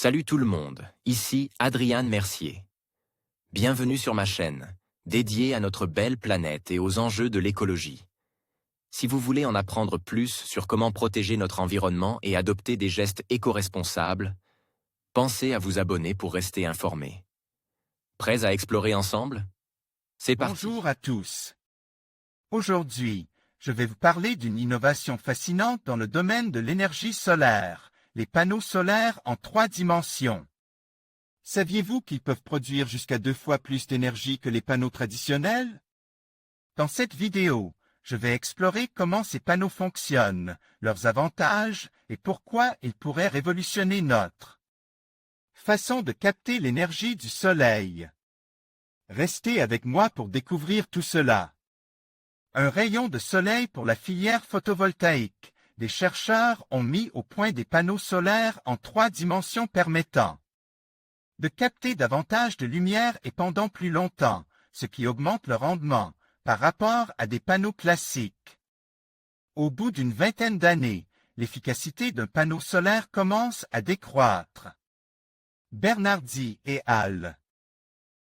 Salut tout le monde, ici Adrian Mercier. Bienvenue sur ma chaîne, dédiée à notre belle planète et aux enjeux de l'écologie. Si vous voulez en apprendre plus sur comment protéger notre environnement et adopter des gestes éco-responsables, pensez à vous abonner pour rester informé. Prêts à explorer ensemble? C'est parti. Bonjour à tous. Aujourd'hui, je vais vous parler d'une innovation fascinante dans le domaine de l'énergie solaire, les panneaux solaires en 3 dimensions. Saviez-vous qu'ils peuvent produire jusqu'à 2 fois plus d'énergie que les panneaux traditionnels? Dans cette vidéo, je vais explorer comment ces panneaux fonctionnent, leurs avantages et pourquoi ils pourraient révolutionner notre façon de capter l'énergie du soleil. Restez avec moi pour découvrir tout cela. Un rayon de soleil pour la filière photovoltaïque. Des chercheurs ont mis au point des panneaux solaires en 3 dimensions permettant de capter davantage de lumière et pendant plus longtemps, ce qui augmente le rendement par rapport à des panneaux classiques. Au bout d'une vingtaine d'années, l'efficacité d'un panneau solaire commence à décroître. Bernardi et al.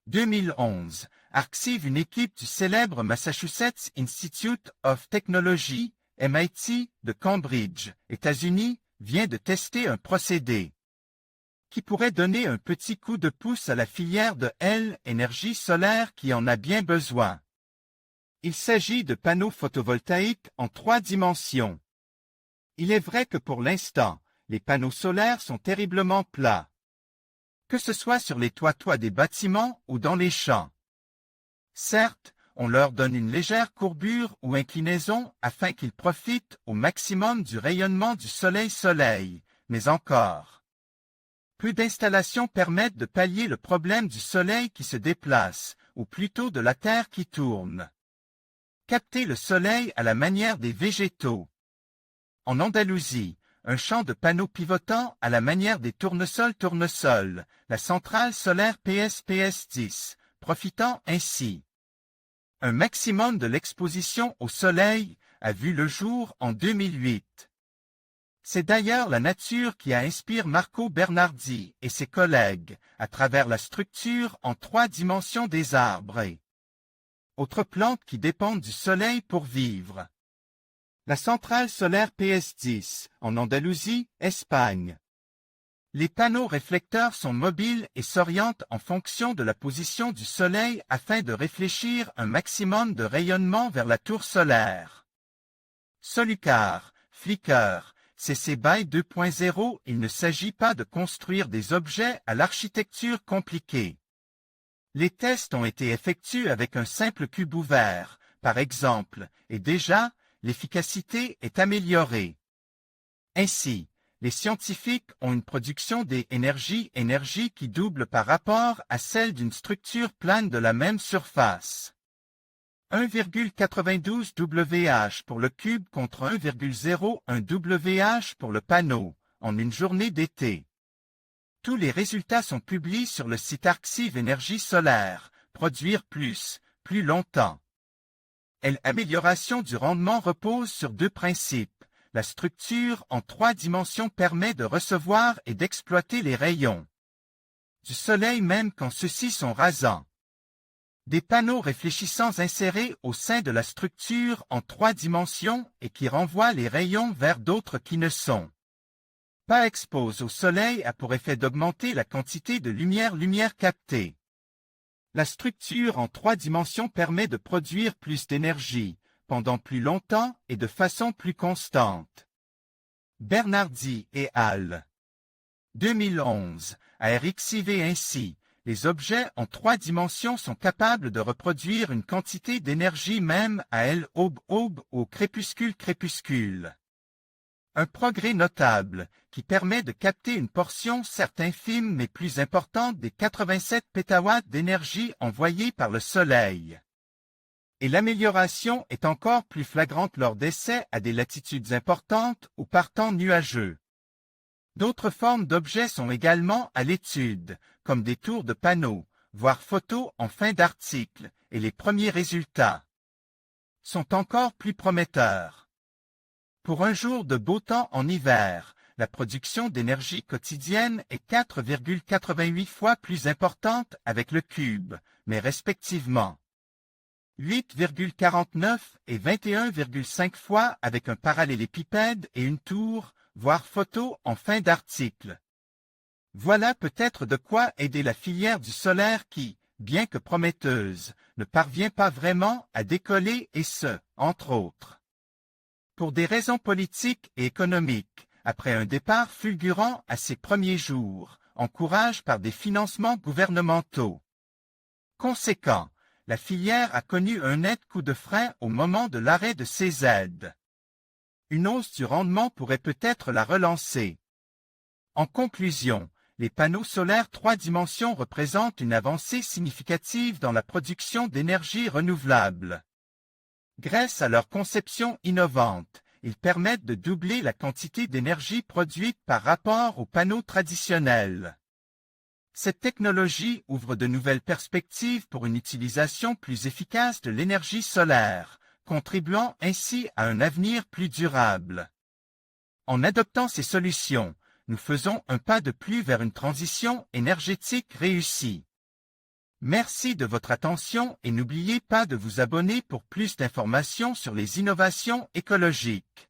2011, archive une équipe du célèbre Massachusetts Institute of Technology, MIT, de Cambridge, États-Unis, vient de tester un procédé qui pourrait donner un petit coup de pouce à la filière de l'énergie solaire qui en a bien besoin. Il s'agit de panneaux photovoltaïques en 3 dimensions. Il est vrai que pour l'instant, les panneaux solaires sont terriblement plats, que ce soit sur les toits des bâtiments ou dans les champs. Certes, on leur donne une légère courbure ou inclinaison afin qu'ils profitent au maximum du rayonnement du soleil, mais encore. Peu d'installations permettent de pallier le problème du soleil qui se déplace, ou plutôt de la terre qui tourne. Capter le soleil à la manière des végétaux. En Andalousie, un champ de panneaux pivotants à la manière des tournesols, la centrale solaire PS-10, profitant ainsi. Un maximum de l'exposition au soleil a vu le jour en 2008. C'est d'ailleurs la nature qui a inspiré Marco Bernardi et ses collègues à travers la structure en 3 dimensions des arbres et autres plantes qui dépendent du soleil pour vivre. La centrale solaire PS10, en Andalousie, Espagne. Les panneaux réflecteurs sont mobiles et s'orientent en fonction de la position du soleil afin de réfléchir un maximum de rayonnement vers la tour solaire. Solucar, Flickr, CC BY 2.0. Il ne s'agit pas de construire des objets à l'architecture compliquée. Les tests ont été effectués avec un simple cube ouvert, par exemple, et déjà, l'efficacité est améliorée. Ainsi, les scientifiques ont une production d'énergie qui double par rapport à celle d'une structure plane de la même surface. 1,92 Wh pour le cube contre 1,01 Wh pour le panneau, en une journée d'été. Tous les résultats sont publiés sur le site Arxiv Énergie solaire, produire plus longtemps. L'amélioration du rendement repose sur 2 principes. La structure en 3 dimensions permet de recevoir et d'exploiter les rayons du soleil même quand ceux-ci sont rasants. Des panneaux réfléchissants insérés au sein de la structure en 3 dimensions et qui renvoient les rayons vers d'autres qui ne sont pas exposés au soleil a pour effet d'augmenter la quantité de lumière captée. La structure en 3 dimensions permet de produire plus d'énergie, pendant plus longtemps et de façon plus constante. Bernardi et al. 2011 a archivé ainsi. Les objets en 3 dimensions sont capables de reproduire une quantité d'énergie même à l'aube au crépuscule. Un progrès notable qui permet de capter une portion certes infime mais plus importante des 87 pétawatts d'énergie envoyée par le soleil. Et l'amélioration est encore plus flagrante lors d'essais à des latitudes importantes ou par temps nuageux. D'autres formes d'objets sont également à l'étude, comme des tours de panneaux, voire photos en fin d'article, et les premiers résultats sont encore plus prometteurs. Pour un jour de beau temps en hiver, la production d'énergie quotidienne est 4,88 fois plus importante avec le cube, mais respectivement 8,49 et 21,5 fois avec un parallélépipède et une tour, voire photo en fin d'article. Voilà peut-être de quoi aider la filière du solaire qui, bien que prometteuse, ne parvient pas vraiment à décoller et ce, entre autres, pour des raisons politiques et économiques, après un départ fulgurant à ses premiers jours, encouragé par des financements gouvernementaux. Conséquent, la filière a connu un net coup de frein au moment de l'arrêt de ses aides. Une hausse du rendement pourrait peut-être la relancer. En conclusion, les panneaux solaires 3 dimensions représentent une avancée significative dans la production d'énergie renouvelable. Grâce à leur conception innovante, ils permettent de doubler la quantité d'énergie produite par rapport aux panneaux traditionnels. Cette technologie ouvre de nouvelles perspectives pour une utilisation plus efficace de l'énergie solaire, contribuant ainsi à un avenir plus durable. En adoptant ces solutions, nous faisons un pas de plus vers une transition énergétique réussie. Merci de votre attention et n'oubliez pas de vous abonner pour plus d'informations sur les innovations écologiques.